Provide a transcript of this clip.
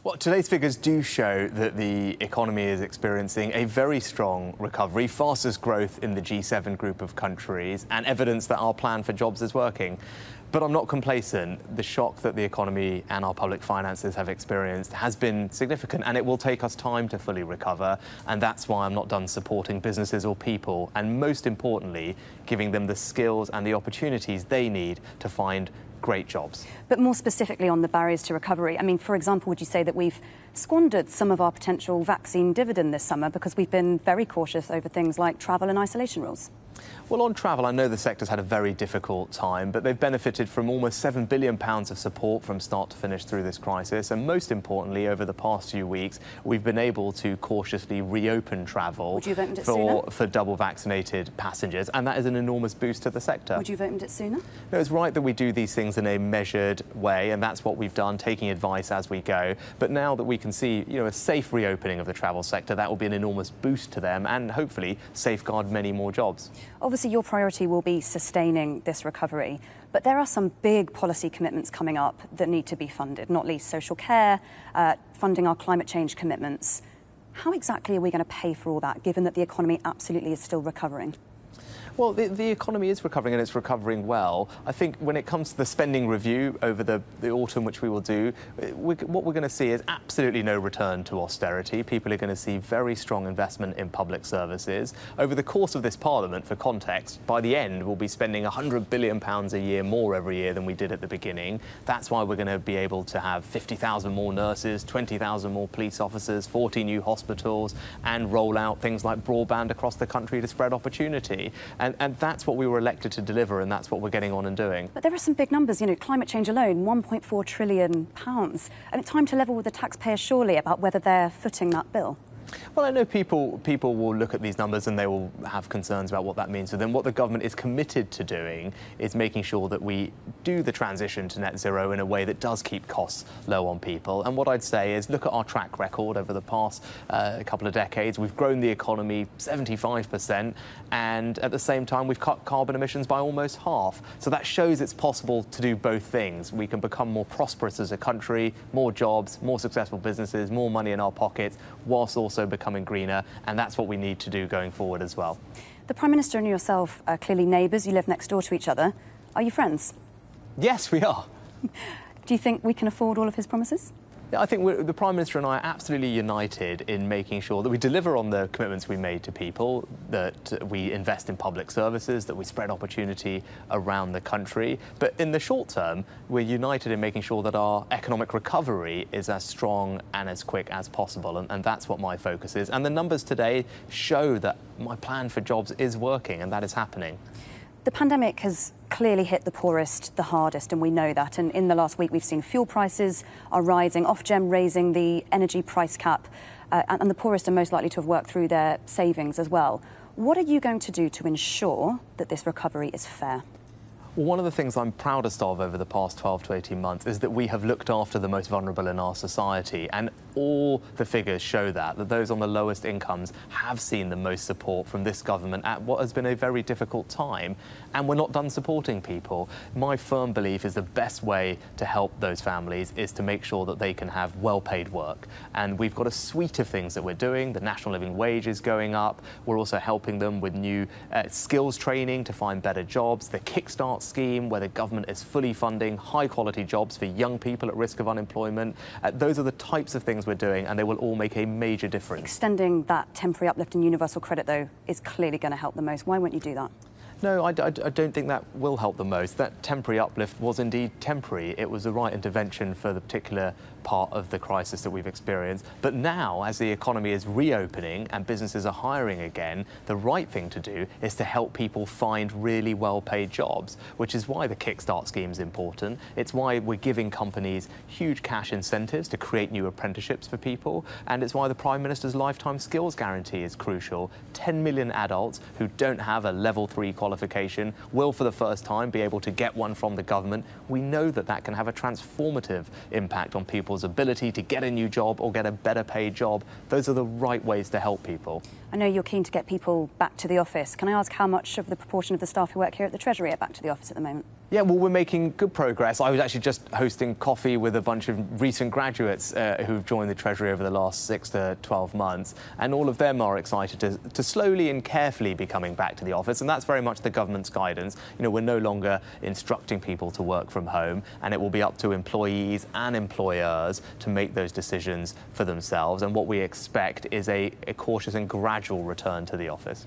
Well, today's figures do show that the economy is experiencing a very strong recovery, fastest growth in the G7 group of countries, and evidence that our plan for jobs is working. But I'm not complacent. The shock that the economy and our public finances have experienced has been significant, and it will take us time to fully recover. And that's why I'm not done supporting businesses or people, and most importantly, giving them the skills and the opportunities they need to find great jobs. But more specifically on the barriers to recovery, I mean, for example, would you say that we've squandered some of our potential vaccine dividend this summer because we've been very cautious over things like travel and isolation rules? Well, on travel, I know the sector's had a very difficult time, but they've benefited from almost £7 billion of support from start to finish through this crisis. And most importantly, over the past few weeks, we've been able to cautiously reopen travel for double vaccinated passengers. And that is an enormous boost to the sector. Would you have opened it sooner? No, it's right that we do these things in a measured way, and that's what we've done, taking advice as we go. But now that we can see, a safe reopening of the travel sector, that will be an enormous boost to them and hopefully safeguard many more jobs. Obviously, your priority will be sustaining this recovery, but there are some big policy commitments coming up that need to be funded, not least social care, funding our climate change commitments. How exactly are we going to pay for all that, given that the economy absolutely is still recovering? Well, the economy is recovering, and it's recovering well. I think when it comes to the spending review over the autumn, which we will do, what we're going to see is absolutely no return to austerity. People are going to see very strong investment in public services. Over the course of this Parliament, for context, by the end, we'll be spending £100 billion a year more every year than we did at the beginning. That's why we're going to be able to have 50,000 more nurses, 20,000 more police officers, 40 new hospitals, and roll out things like broadband across the country to spread opportunity. And that's what we were elected to deliver, and that's what we're getting on and doing. But there are some big numbers, climate change alone, £1.4 trillion. And it's time to level with the taxpayers, surely, about whether they're footing that bill. Well, I know people will look at these numbers and they will have concerns about what that means for them. What the government is committed to doing is making sure that we do the transition to net zero in a way that does keep costs low on people. And what I'd say is look at our track record over the past couple of decades. We've grown the economy 75%, and at the same time we've cut carbon emissions by almost half. So that shows it's possible to do both things. We can become more prosperous as a country, more jobs, more successful businesses, more money in our pockets, whilst also becoming greener, and that's what we need to do going forward as well. The Prime Minister and yourself are clearly neighbours. You live next door to each other. Are you friends? Yes, we are. Do you think we can afford all of his promises? I think the Prime Minister and I are absolutely united in making sure that we deliver on the commitments we made to people, that we invest in public services, that we spread opportunity around the country. But in the short term, we're united in making sure that our economic recovery is as strong and as quick as possible. And that's what my focus is. And the numbers today show that my plan for jobs is working, and that is happening. The pandemic has clearly hit the poorest the hardest, and we know that. And in the last week, we've seen fuel prices are rising, Ofgem raising the energy price cap, and the poorest are most likely to have worked through their savings as well. What are you going to do to ensure that this recovery is fair? Well, one of the things I'm proudest of over the past 12 to 18 months is that we have looked after the most vulnerable in our society, and all the figures show that those on the lowest incomes have seen the most support from this government at what has been a very difficult time, and we're not done supporting people. My firm belief is the best way to help those families is to make sure that they can have well-paid work, and we've got a suite of things that we're doing. The national living wage is going up. We're also helping them with new skills training to find better jobs. The Kickstart scheme, where the government is fully funding high-quality jobs for young people at risk of unemployment. Those are the types of things we're doing, and they will all make a major difference. Extending that temporary uplift in universal credit, though, is clearly going to help the most. Why won't you do that? No, I don't think that will help the most. That temporary uplift was indeed temporary. It was the right intervention for the particular part of the crisis that we've experienced. But now, as the economy is reopening and businesses are hiring again, the right thing to do is to help people find really well-paid jobs, which is why the Kickstart scheme is important. It's why we're giving companies huge cash incentives to create new apprenticeships for people, and it's why the Prime Minister's lifetime skills guarantee is crucial. 10 million adults who don't have a level 3 qualification will, for the first time, be able to get one from the government. We know that that can have a transformative impact on people's ability to get a new job or get a better paid job. Those are the right ways to help people. I know you're keen to get people back to the office. Can I ask how much of the proportion of the staff who work here at the Treasury are back to the office at the moment? Yeah, well, we're making good progress. I was actually just hosting coffee with a bunch of recent graduates who've joined the Treasury over the last 6 to 12 months, and all of them are excited to slowly and carefully be coming back to the office, and that's very much the government's guidance. You know, we're no longer instructing people to work from home, and it will be up to employees and employers to make those decisions for themselves, and what we expect is a cautious and gradual return to the office.